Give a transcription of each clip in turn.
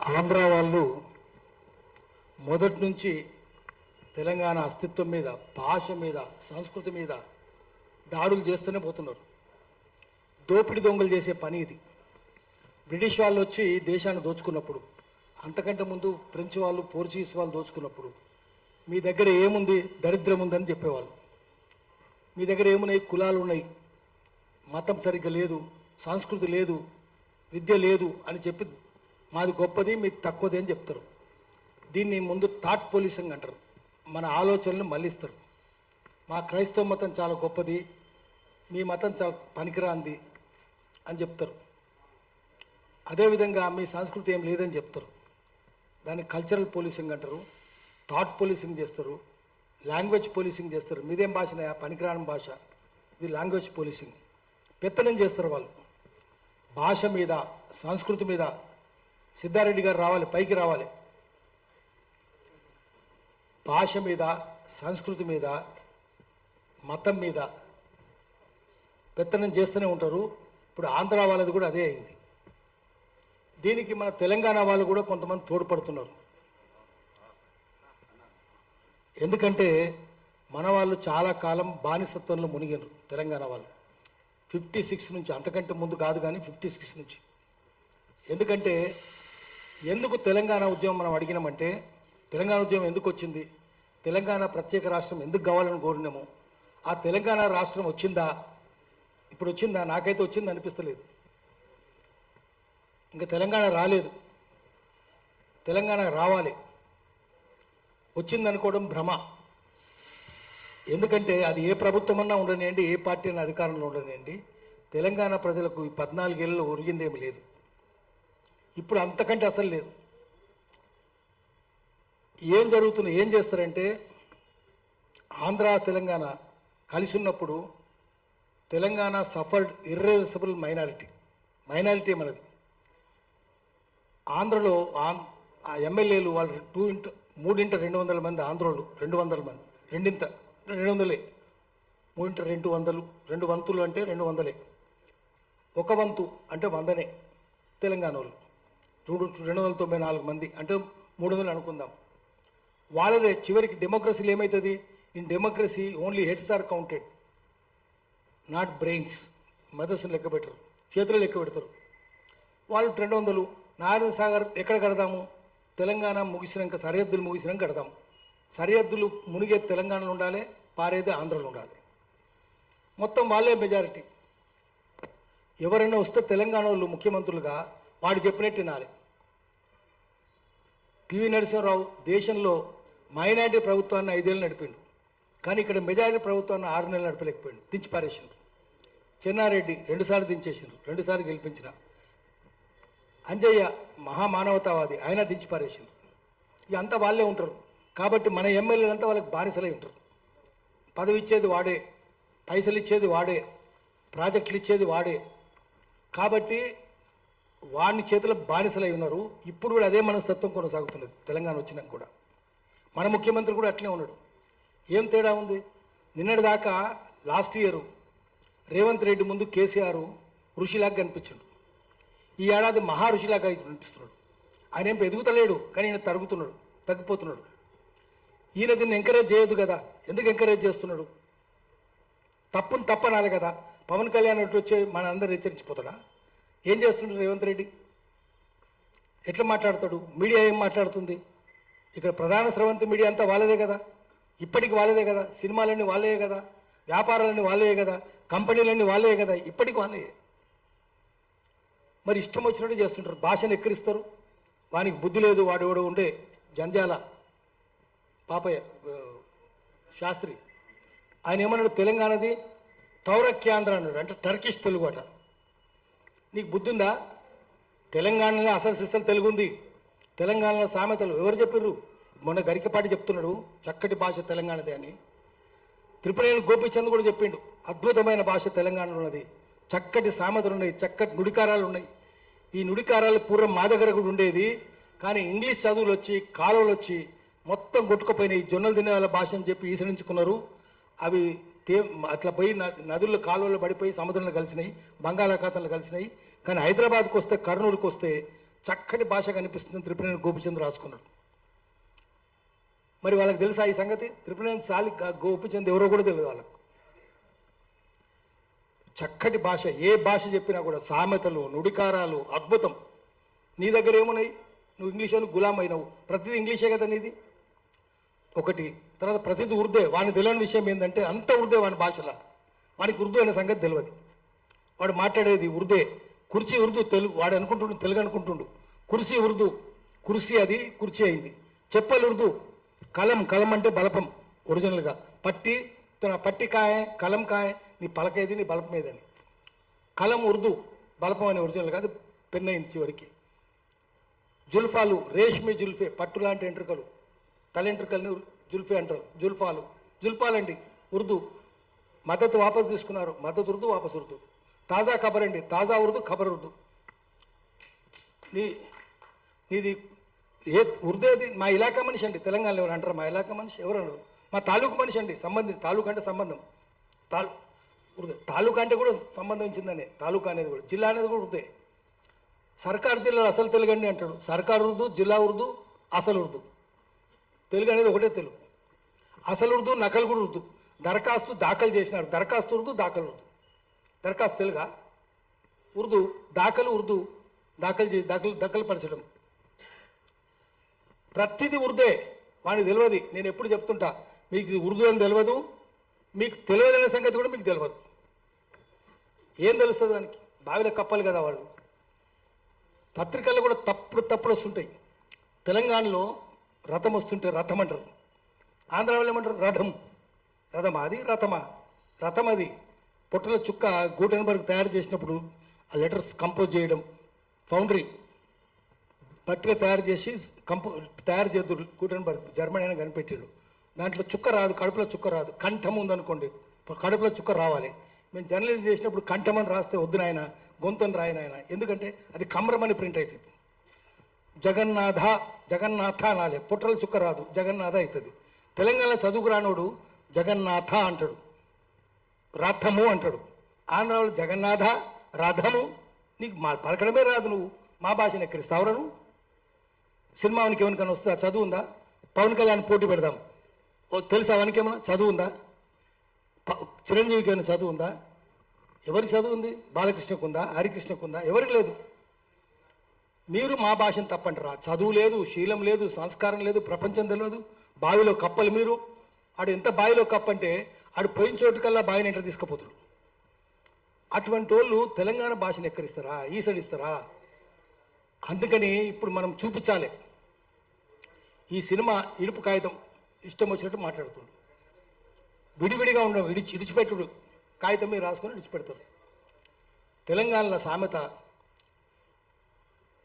ఆంధ్ర వాళ్ళు మొదటి నుంచి తెలంగాణ అస్తిత్వం మీద, భాష మీద, సంస్కృతి మీద దాడులు చేస్తూనే పోతున్నారు. దోపిడి దొంగలు చేసే పని ఇది. బ్రిటిష్ వాళ్ళు వచ్చి దేశాన్ని దోచుకున్నప్పుడు, అంతకంటే ముందు ఫ్రెంచ్ వాళ్ళు, పోర్చుగీస్ వాళ్ళు దోచుకున్నప్పుడు మీ దగ్గర ఏముంది, దరిద్రం ఉందని చెప్పేవాళ్ళు. మీ దగ్గర ఏమున్నాయి, కులాలు ఉన్నాయి, మతం సరిగ్గా లేదు, సంస్కృతి లేదు, విద్య లేదు అని చెప్పి మాది గొప్పది, మీది తక్కువది అని చెప్తారు. దీన్ని ముందు థాట్ పోలీసింగ్ అంటారు. మన ఆలోచనలు మళ్ళిస్తారు. మా క్రైస్తవ మతం చాలా గొప్పది, మీ మతం చాలా పనికిరాంది అని చెప్తారు. అదేవిధంగా మీ సంస్కృతి ఏం లేదని చెప్తారు. దాన్ని కల్చరల్ పోలీసింగ్ అంటారు, థాట్ పోలీసింగ్ చేస్తారు, లాంగ్వేజ్ పోలీసింగ్ చేస్తారు. మీదేం భాషనయా, పనికిరాని భాష, ఇది లాంగ్వేజ్ పోలీసింగ్. పెత్తనం చేస్తారు వాళ్ళు భాష మీద, సంస్కృతి మీద. సిద్ధారెడ్డి గారు రావాలి, పైకి రావాలి. భాష మీద, సంస్కృతి మీద, మతం మీద పెత్తనం చేస్తూనే ఉంటారు. ఇప్పుడు ఆంధ్ర వాళ్ళది కూడా అదే అయింది. దీనికి మన తెలంగాణ వాళ్ళు కూడా కొంతమంది తోడ్పడుతున్నారు. ఎందుకంటే మన వాళ్ళు చాలా కాలం బానిసత్వంలో మునిగారు. తెలంగాణ వాళ్ళు 56 నుంచి, అంతకంటే ముందు కాదు కానీ 56 నుంచి. ఎందుకంటే ఎందుకు తెలంగాణ ఉద్యమం మనం అడిగినామంటే, తెలంగాణ ఉద్యమం ఎందుకు వచ్చింది, తెలంగాణ ప్రత్యేక రాష్ట్రం ఎందుకు కావాలని కోరినాము, ఆ తెలంగాణ రాష్ట్రం వచ్చిందా, ఇప్పుడు వచ్చిందా? నాకైతే వచ్చింది అనిపిస్తలేదు. ఇంకా తెలంగాణ రాలేదు, తెలంగాణ రావాలి. వచ్చిందనుకోవడం భ్రమ. ఎందుకంటే అది ఏ ప్రభుత్వం అన్నా ఉండనివ్వండి, ఏ పార్టీ అన్నా అధికారంలో ఉండనివ్వండి, తెలంగాణ ప్రజలకు ఈ 14 ఏళ్ళలో ఒరిగిందేమి లేదు. ఇప్పుడు అంతకంటే అసలు లేదు. ఏం జరుగుతుంది, ఏం చేస్తారంటే, ఆంధ్ర తెలంగాణ కలిసి ఉన్నప్పుడు తెలంగాణ సఫర్డ్ ఇర్రెవర్సిబుల్ మైనారిటీ మనది. ఆంధ్రలో ఆ ఎమ్మెల్యేలు వాళ్ళు 3x200 మంది, ఆంధ్రోళ్ళు 200 మంది, 200, 3x200, 2 వంతులు అంటే 200. ఒక వంతు అంటే 100నే తెలంగాణ వాళ్ళు. 294 మంది అంటే 300 అనుకుందాం. వాళ్ళదే చివరికి డెమోక్రసీలు ఏమవుతుంది, in democracy only heads are counted, not brains. మెదస్సును లెక్క పెట్టరు, చేతులు లెక్క పెడతారు. వాళ్ళు 200. నారాయణ సాగర్ ఎక్కడ కడదాము, తెలంగాణ ముగిసినాక, సరిహద్దులు ముగిసినాక కడదాము. సరిహద్దులు మునిగేది తెలంగాణలో ఉండాలి, పారేది ఆంధ్రలో ఉండాలి. మొత్తం వాళ్ళే మెజారిటీ. ఎవరైనా వస్తే తెలంగాణ వాళ్ళు ముఖ్యమంత్రులుగా వాడు చెప్పినట్టు వినాలి. పివి నరసింహారావు దేశంలో మైనారిటీ ప్రభుత్వాన్ని 5 ఏళ్ళు నడిపిండు, కానీ ఇక్కడ మెజారిటీ ప్రభుత్వాన్ని 6 నెలలు నడపలేకపోయిండు, దించి పారేసిండు. చెన్నారెడ్డి 2 సార్లు దించేసిండు, 2 సార్లు గెలిపించిన. అంజయ్య మహామానవతావాది, ఆయన దించి పారేసిండు. ఇక అంతా వాళ్ళే ఉంటారు. కాబట్టి మన ఎమ్మెల్యేలంతా వాళ్ళకి బానిసలై ఉంటారు. పదవి ఇచ్చేది వాడే, పైసలు ఇచ్చేది వాడే, ప్రాజెక్టులు ఇచ్చేది వాడే. కాబట్టి వాడిని చేతుల బానిసలై ఉన్నారు. ఇప్పుడు కూడా అదే మనస్తత్వం కొనసాగుతున్నది. తెలంగాణ వచ్చినాక కూడా మన ముఖ్యమంత్రి కూడా అట్లే ఉన్నాడు. ఏం తేడా ఉంది? నిన్నటి దాకా లాస్ట్ ఇయర్ రేవంత్ రెడ్డి ముందు కేసీఆర్ ఋషిలాగా కనిపించాడు. ఈ ఏడాది మహా ఋషిలాగా కనిపిస్తున్నాడు. ఆయన ఏం ఎదుగుతలేడు, కానీ ఈయన తగ్గిపోతున్నాడు. ఈయన దీన్ని ఎంకరేజ్ చేయొద్దు కదా, ఎందుకు ఎంకరేజ్ చేస్తున్నాడు? తప్పుని తప్పనాలి కదా. పవన్ కళ్యాణ్ అటు వచ్చే మన అందరూ హెచ్చరించిపోతాడా? ఏం చేస్తున్నాడు రేవంత్ రెడ్డి? ఎట్లా మాట్లాడతాడు? మీడియా ఏం మాట్లాడుతుంది? ఇక్కడ ప్రధాన స్రవంతి మీడియా అంతా వాళ్ళదే కదా, ఇప్పటికి వాళ్ళదే కదా, సినిమాలన్నీ వాళ్ళే కదా, వ్యాపారాలన్నీ వాళ్ళే కదా, కంపెనీలన్నీ వాళ్ళే కదా, ఇప్పటికి వాళ్ళే. మరి ఇష్టం వచ్చినట్టు చేస్తుంటారు, భాషను ఎక్కిరిస్తారు. వానికి బుద్ధి లేదు. వాడు ఎవడో ఉండే జంజాల పాపయ్య శాస్త్రి, ఆయన ఏమన్నాడు, తెలంగాణది తౌరక్యాంధ్ర అన్నాడు, అంటే టర్కిష్ తెలుగు అట. నీకు బుద్ధి ఉందా? తెలంగాణలో అసలు సిస్టల్ తెలుగు ఉంది. తెలంగాణలో సామెతలు ఎవరు చెప్పారు? మొన్న గరికపాటి చెప్తున్నాడు, చక్కటి భాష తెలంగాణదే అని. త్రిపురేణి గోపీచంద్ కూడా చెప్పిండు, అద్భుతమైన భాష తెలంగాణలో ఉన్నది, చక్కటి సామెతలు ఉన్నాయి, చక్కటి నుడికారాలు ఉన్నాయి. ఈ నుడికారాలు పూర్వం మా దగ్గర కూడా ఉండేది, కానీ ఇంగ్లీష్ చదువులు వచ్చి, కాలువలు వచ్చి మొత్తం కొట్టుకుపోయినాయి. జొన్నలు తినే వాళ్ళ భాష అని చెప్పి ఈసరించుకున్నారు. అవి అట్లా పోయి నదుల్లో, కాలువల్లో పడిపోయి సముద్రంలో కలిసినాయి, బంగాళాఖాతంలో కలిసినాయి. కానీ హైదరాబాద్కి వస్తే, కర్నూలుకి వస్తే చక్కటి భాష కనిపిస్తుందని త్రిపురనేని గోపిచంద్ రాసుకున్నాడు. మరి వాళ్ళకి తెలుసా ఈ సంగతి? త్రిపురనేని సాలి గోపిచంద్ ఎవరో కూడా తెలియదు వాళ్ళకు. చక్కటి భాష, ఏ భాష చెప్పినా కూడా సామెతలు, నుడికారాలు అద్భుతం. నీ దగ్గర ఏమున్నాయి? నువ్వు ఇంగ్లీష్ అని గులాం అయినావు, ప్రతిదీ ఇంగ్లీషే కదా నీది. ఒకటి. తర్వాత ప్రతిదీ ఉర్దే. వాడిని తెలియని విషయం ఏంటంటే అంత ఉర్దే వాని భాషలో. వానికి ఉర్దూ అనే సంగతి తెలియదు. వాడు మాట్లాడేది ఉర్దే. కుర్చీ ఉర్దూ తెలుగు, వాడు అనుకుంటుండు తెలుగు అనుకుంటుండు. కుర్సీ ఉర్దూ, కుర్సీ అది కుర్చీ అయింది. చెప్పలు ఉర్దూ. కలం, కలం అంటే బలపం ఒరిజినల్గా. పట్టి, పట్టి కాయ, కలం కాయ, నీ పలకేది నీ బలపం ఏదని. కలం ఉర్దూ, బలపం అని ఒరిజినల్ కాదు, పెన్ అయింది చివరికి. జుల్ఫాలు, రేష్మి జుల్ఫే, పట్టు లాంటి ఎంట్రుకలు, తలెంట్రుకల్ని జుల్ఫే అంటారు. జుల్ఫాలు, జుల్ఫాలండి ఉర్దూ. మద్దతు వాపసు తీసుకున్నారు, మద్దతు ఉర్దూ, వాపసు ఉర్దూ. తాజా ఖబర్ అండి, తాజా ఉర్దూ, ఖబర్ ఉర్దూ. నీది ఏ ఉర్దేది? మా ఇలాకా మనిషి అండి. తెలంగాణలో ఎవరు అంటారు మా ఇలాకా మనిషి? ఎవరు అన్నారు? మా తాలూకు మనిషి అండి. సంబంధించి తాలూకు అంటే సంబంధం. ఉర్దే. తాలూకా అంటే కూడా సంబంధించిందనే. తాలూకా అనేది కూడా, జిల్లా అనేది కూడా ఉర్దే. సర్కార్ జిల్లాలో అసలు తెలుగు అండి అంటాడు. సర్కార్ ఉర్దూ, జిల్లా ఉర్దూ, అసలు ఉర్దూ. తెలుగు అనేది ఒకటే తెలుగు. అసలు ఉర్దూ, నకలు కూడా ఉర్దూ. దరఖాస్తు దాఖలు చేసినారు, దరఖాస్తు ఉర్దూ, దాఖలు ఉర్దూ. దరఖాస్తు తెలుగా? ఉర్దూ. దాఖలు ఉర్దూ, దాఖలు చేసి దాఖలు పరచడం. ప్రతిదీ ఉర్దే. వాడికి తెలియదు. నేను ఎప్పుడు చెప్తుంటా, మీకు ఉర్దూ అని తెలియదు, మీకు తెలియదనే సంగతి కూడా మీకు తెలియదు. ఏం తెలుస్తుంది దానికి? బావిలో కప్పాలి కదా వాళ్ళు. పత్రికల్లో కూడా తప్పుడు వస్తుంటాయి. తెలంగాణలో రథం వస్తుంటే రథం అంటారు, ఆంధ్రాలో ఏమంటారు? రథం. రథమా అది? రథమా? రథం అది. పొట్టల చుక్క గూటెన్బర్గ్ తయారు చేసినప్పుడు ఆ లెటర్స్ కంపోజ్ చేయడం, ఫౌండరీ పట్టిక తయారు చేసి తయారు చేద్దురు. గూటెన్బర్గ్ జర్మనీ అని కనిపెట్టాడు. దాంట్లో చుక్క రాదు, కడుపులో చుక్క రాదు. కంఠం ఉందనుకోండి, కడుపులో చుక్క రావాలి. మేము జర్నలిజం చేసినప్పుడు కంఠం అని రాస్తే వద్దు నాయన, గొంతుని రాయనాయన. ఎందుకంటే అది కమ్రమని ప్రింట్ అవుతుంది. జగన్నాథ, జగన్నాథ అనాలి. పుట్రల చుక్క రాదు, జగన్నాథ అవుతుంది. తెలంగాణ చదువుకు రానోడు జగన్నాథ అంటాడు, రథము అంటాడు. ఆంధ్రాలో జగన్నాథ, రథము. నీకు మా పలకడమే రాదు, నువ్వు మా భాషను ఎక్కడిస్తావురా నువ్వు? సినిమానికి ఎవరికైనా వస్తుందా? చదువు ఉందా? పవన్ కళ్యాణ్ పోటీ పెడదాం, తెలుసా అవనికేమన్నా? చదువు ఉందా? చిరంజీవికి ఏమైనా చదువు ఉందా? ఎవరికి చదువు ఉంది? బాలకృష్ణకు ఉందా? హరికృష్ణకు ఉందా? ఎవరికి లేదు. మీరు మా భాషను తప్పంటారా? చదువు లేదు, శీలం లేదు, సంస్కారం లేదు, ప్రపంచం తెలియదు. బావిలో కప్పలు మీరు. ఆడు ఎంత బావిలో కప్పంటే ఆడు పోయిన చోటుకల్లా బావిని ఎంటర్ తీసుకుపోతాడు. అటువంటి వాళ్ళు తెలంగాణ భాషను ఎక్కడిస్తారా? ఈసడిస్తారా? అందుకని ఇప్పుడు మనం చూపించాలి. ఈ సినిమా ఇడుపు కాగితం ఇష్టం వచ్చినట్టు మాట్లాడుతుంది. విడివిడిగా ఉండవు, ఇడిచిపెట్టుడు. కాగితం మీద రాసుకొని ఇడిచిపెడతారు. తెలంగాణలో సామెత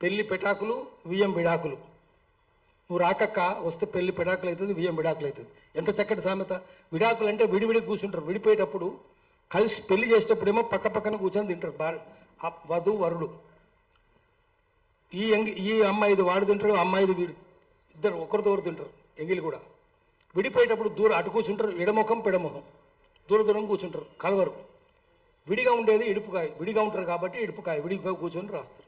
పెళ్లి పెటాకులు, వియ్యం విడాకులు. నువ్వు రాకక్క వస్తే పెళ్లి పెడాకులు అవుతుంది, వియ్యం విడాకులు అవుతుంది. ఎంత చక్కటి సామెత. విడాకులు అంటే విడివిడి కూర్చుంటారు. విడిపోయేటప్పుడు కలిసి పెళ్లి చేసేటప్పుడేమో పక్క పక్కన కూర్చొని తింటారు వధు వరుడు. ఈ అమ్మాయిది వాడు తింటాడు, అమ్మాయిది వీడు, ఇద్దరు ఒకరితో ఒకరు తింటారు. ఎంగిలి కూడా. విడిపోయేటప్పుడు దూరం అటు కూర్చుంటారు, ఎడముఖం పెడముఖం, దూరం కూర్చుంటారు, కలవరు. విడిగా ఉండేది ఇడుపుకాయ. విడిగా ఉంటారు కాబట్టి ఇడుపుకాయ, విడిగా కూర్చొని రాస్తారు.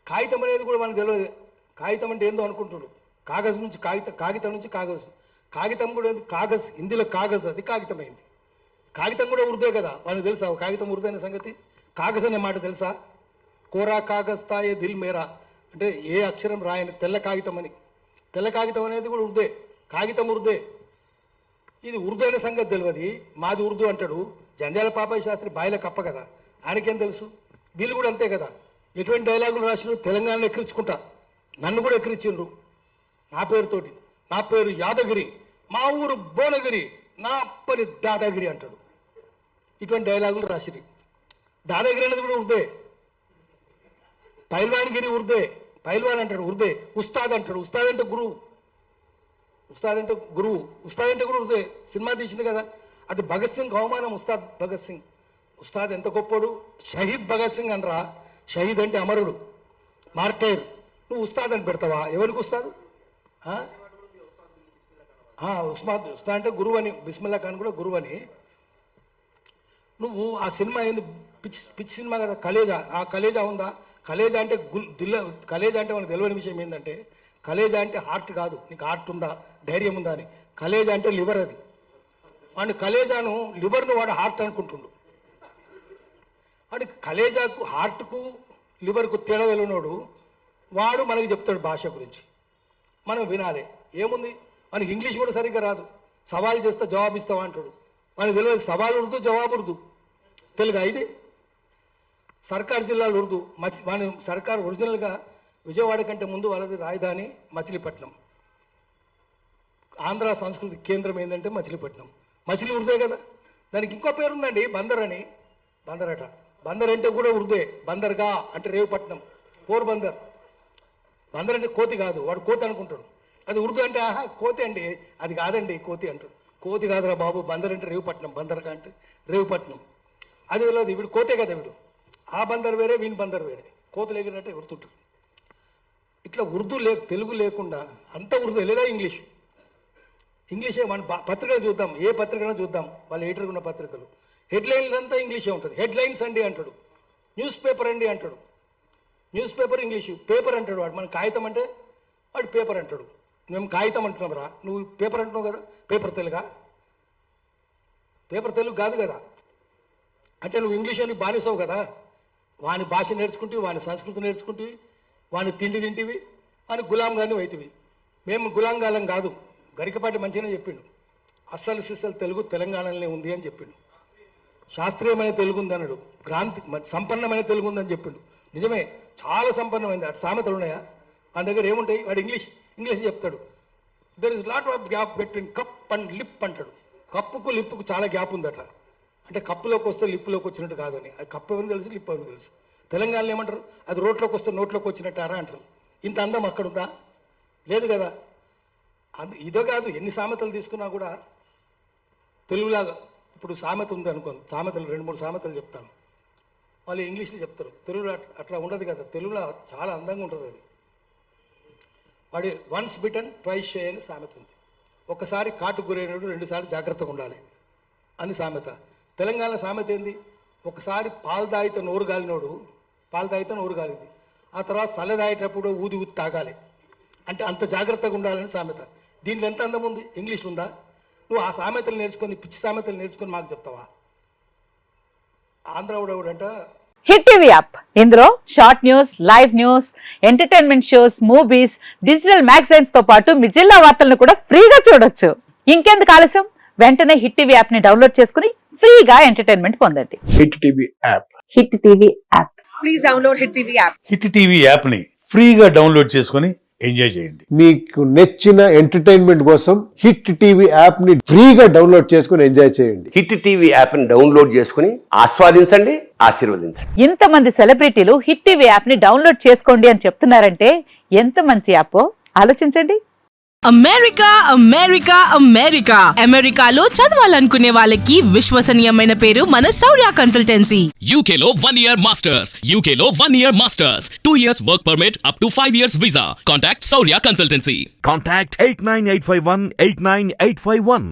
కాగితం అనేది కూడా మనకు తెలియదు. కాగితం అంటే ఏందో అనుకుంటున్నాడు. కాగజ్ నుంచి కాగితం నుంచి కాగజ్. కాగితం కూడా కాగజ్, హిందీలో కాగజ్, అది కాగితం అయింది. కాగితం కూడా ఉర్దే కదా, వాళ్ళకి తెలుసా కాగితం ఉర్దే అనే సంగతి? కాగజ్ అనే మాట తెలుసా? కోరా కాగజ్ తాయే దిల్ మేరా అంటే ఏ అక్షరం రాయని తెల్ల కాగితం అని. తెల్ల కాగితం అనేది కూడా ఉర్దే. కాగితం ఉర్దే. ఇది ఉర్దూ అనే సంగతి తెలియదు. మాది ఉర్దూ అంటాడు. జంజాల పాపయ్య శాస్త్రి బాయిల కప్ప కదా, ఆయనకేం తెలుసు? వీళ్ళు కూడా అంతే కదా. ఎటువంటి డైలాగులు రాసినారు? తెలంగాణలో ఎక్కిరించుకుంటా. నన్ను కూడా ఎక్కిరించిండ్రు నా పేరుతోటి. నా పేరు యాదగిరి, మా ఊరు భువనగిరి, నా పని దాదాగిరి అంటాడు. ఇటువంటి డైలాగులు రాసిరి. దాదాగిరి అనేది కూడా ఉర్దే. పైల్వాన్గిరి ఉర్దే. పైల్వాన్ అంటాడు ఉర్దే. ఉస్తాద్ అంటాడు. ఉస్తాద్ అంటే గురువు. ఉస్తాద్ అంటే గురువు. ఉస్తాద్ అంటే కూడా ఉర్దే. సినిమా తీసింది కదా, అది భగత్ సింగ్ అవమానం. ఉస్తాద్ భగత్ సింగ్. ఉస్తాద్ ఎంత గొప్పడు. షహీద్ భగత్ సింగ్ అనరా. షహీద్ అంటే అమరుడు, మార్టైర్. నువ్వు ఉస్తాద్ అని పెడతావా? ఎవరికి ఉస్తాద్? ఉస్తాద్ అంటే గురువు అని. బిస్మిల్లా ఖాన్ కూడా గురువు అని. నువ్వు ఆ సినిమా ఏంది? పిచ్చి సినిమా కదా కలేజా. ఆ కలేజా ఉందా? కలేజా అంటే కలేజా అంటే మనకు తెలియని విషయం ఏంటంటే, కలేజా అంటే హార్ట్ కాదు. నీకు హార్ట్ ఉందా, ధైర్యం ఉందా అని. కలేజా అంటే లివర్. అది వాడిని కలేజాను లివర్ను వాడు హార్ట్ అనుకుంటుండు. వాడికి కలేజాకు హార్ట్కు లివర్కు తేడా తెలియనోడు వాడు మనకి చెప్తాడు భాష గురించి, మనం వినాలి. ఏముంది, మనకి ఇంగ్లీష్ కూడా సరిగ్గా రాదు. సవాల్ చేస్తే జవాబు ఇస్తావా అంటాడు. మనకు తెలియదు సవాల్ ఉర్దు, జవాబు ఉర్దు. తెలుగా ఇది సర్కార్ జిల్లాలు ఉర్దు. మన సర్కార్ ఒరిజినల్గా విజయవాడ కంటే ముందు వాళ్ళది రాజధాని మచిలీపట్నం. ఆంధ్ర సంస్కృతి కేంద్రం ఏంటంటే మచిలీపట్నం. మచిలీ ఉర్దే కదా. దానికి ఇంకో పేరు ఉందండి, బందర్ అని. బందర్ అట. బందర్ అంటే కూడా ఉర్దే. బందర్గా అంటే రేవుపట్నం, పోర్బందర్. బందర్ అంటే కోతి కాదు, వాడు కోతి అనుకుంటాడు. అది ఉర్దూ అంటే ఆహా కోతి అండి, అది కాదండి కోతి అంటాడు. కోతి కాదురా బాబు, బందర్ అంటే రేవుపట్నం, బందర్గా అంటే రేవుపట్నం. అది వెళ్ళదు, వీడు కోతే కదా వీడు. ఆ బందర్ వేరే, వీని బందర్ వేరే. కోతులు ఎగిరినట్టే గుర్తుంటుంది. ఇట్లా ఉర్దూ తెలుగు లేకుండా అంత ఉర్దూ లేదా ఇంగ్లీషే. మన పత్రికలు చూద్దాం, ఏ పత్రికైనా చూద్దాం, వాళ్ళ ఎడిటర్ ఉన్న పత్రికలు హెడ్లైన్స్ అంతా ఇంగ్లీషే ఉంటుంది. హెడ్లైన్స్ అండి అంటాడు, న్యూస్ పేపర్ అండి అంటాడు. న్యూస్ పేపర్ ఇంగ్లీషు, పేపర్ అంటాడు వాడు. మన కాగితం అంటే వాడు పేపర్ అంటాడు. మేము కాగితం అంటున్నాం రా, నువ్వు పేపర్ అంటున్నావు కదా. పేపర్ తెలుగా? పేపర్ తెలుగు కాదు కదా. అంటే నువ్వు ఇంగ్లీష్ అని బానిస్తావు కదా. వాని భాష నేర్చుకుంటే, వాని సంస్కృతి నేర్చుకుంటే, వాని తిండి తింటివి, వాని గులాంగాని అవుతుంది. మేము గులాంగాలం కాదు. గరికపాటి మంచిగానే చెప్పిండు, అస్సలు సిస్సలు తెలుగు తెలంగాణలోనే ఉంది అని చెప్పిండు. శాస్త్రీయమైన తెలుగు ఉంది అన్నాడు. సంపన్నమైన తెలుగు ఉందని చెప్పిండు. నిజమే, చాలా సంపన్నమైంది. అటు సామెతలు ఉన్నాయా మన దగ్గర? ఏముంటాయి? వాడు ఇంగ్లీష్ చెప్తాడు. There is lot of gap between cup and lip అంటాడు. కప్పుకు లిప్పుకు చాలా గ్యాప్ ఉందట. అంటే కప్పులోకి వస్తే లిప్పులోకి వచ్చినట్టు కాదని. అది కప్పు ఎవరికి తెలుసు, లిప్పు ఎవరికి తెలుసు. తెలంగాణలో ఏమంటారు? అది రోట్లోకి వస్తే నోట్లోకి వచ్చినట్టారా అంటారు. ఇంత అందం అక్కడ ఉందా? లేదు కదా. ఇదో కాదు, ఎన్ని సామెతలు తీసుకున్నా కూడా తెలుగులాగా. ఇప్పుడు సామెత ఉంది అనుకోండి, సామెతలు 2-3 సామెతలు చెప్తాను, వాళ్ళు ఇంగ్లీష్లో చెప్తారు. తెలుగులో అట్లా ఉండదు కదా. తెలుగులో చాలా అందంగా ఉంటుంది అది. వాడి వన్స్ బిటన్ ట్వైస్ షై అని సామెత ఉంది. ఒకసారి కాటుకు గురైనడు 2 సార్లు జాగ్రత్తగా ఉండాలి అని సామెత. తెలంగాణ సామెత ఏంది? ఒకసారి పాలు తాగితే నోరు గాలినోడు, పాలు తాగితే నోరు గాలింది, ఆ తర్వాత చల్ల తాగేటప్పుడు ఊది తాగాలి అంటే అంత జాగ్రత్తగా ఉండాలని సామెత. దీంట్లో ఎంత అందం ఉంది? ఇంగ్లీష్లో ఉందా? నువ్వు ఆ సామెతలు నేర్చుకొని, పిచ్చి సామెతలు నేర్చుకొని మాకు చెప్తావా? ఆంధ్రావుడవుడంట హిట్ టీవీ యాప్, ఇందులో short news, live news, entertainment shows, movies, digital magazines తో పాటు మీ జిల్లా వార్తలను కూడా ఫ్రీగా చూడొచ్చు. ఇంకెందుకు ఆలస్యం, వెంటనే హిట్ టీవీ యాప్ ని డౌన్లోడ్ చేసుకుని ఫ్రీగా ఎంటర్టైన్మెంట్ పొందండి. Hit TV app. Hit TV app, please download hit TV app. Hit TV app ని ఫ్రీగా డౌన్లోడ్ చేసుకుని ఎంజాయ్ చేయండి. మీకు నచ్చిన ఎంటర్టైన్మెంట్ కోసం హిట్ టీవీ యాప్ ని ఫ్రీగా డౌన్లోడ్ చేసుకుని ఎంజాయ్ చేయండి. హిట్ టీవీ యాప్ ని డౌన్లోడ్ చేసుకుని ఆస్వాదించండి, ఆశీర్వదించండి. ఇంతమంది సెలబ్రిటీలు హిట్ టీవీ యాప్ ని డౌన్లోడ్ చేసుకోండి అని చెప్తున్నారంటే ఎంత మంచి యాప్ ఆలోచించండి. అమెరికా అమెరికా అమెరికా అమెరికాలో చదవాలనుకునే వాళ్ళకి విశ్వసనీయమైన పేరు మన శౌర్య కన్సల్టెన్సీ. UK లో 1 year masters, UK లో 1 year masters, 2 years work permit up to 5 years visa. Contact Saurya Consultancy. Contact 89851 89851.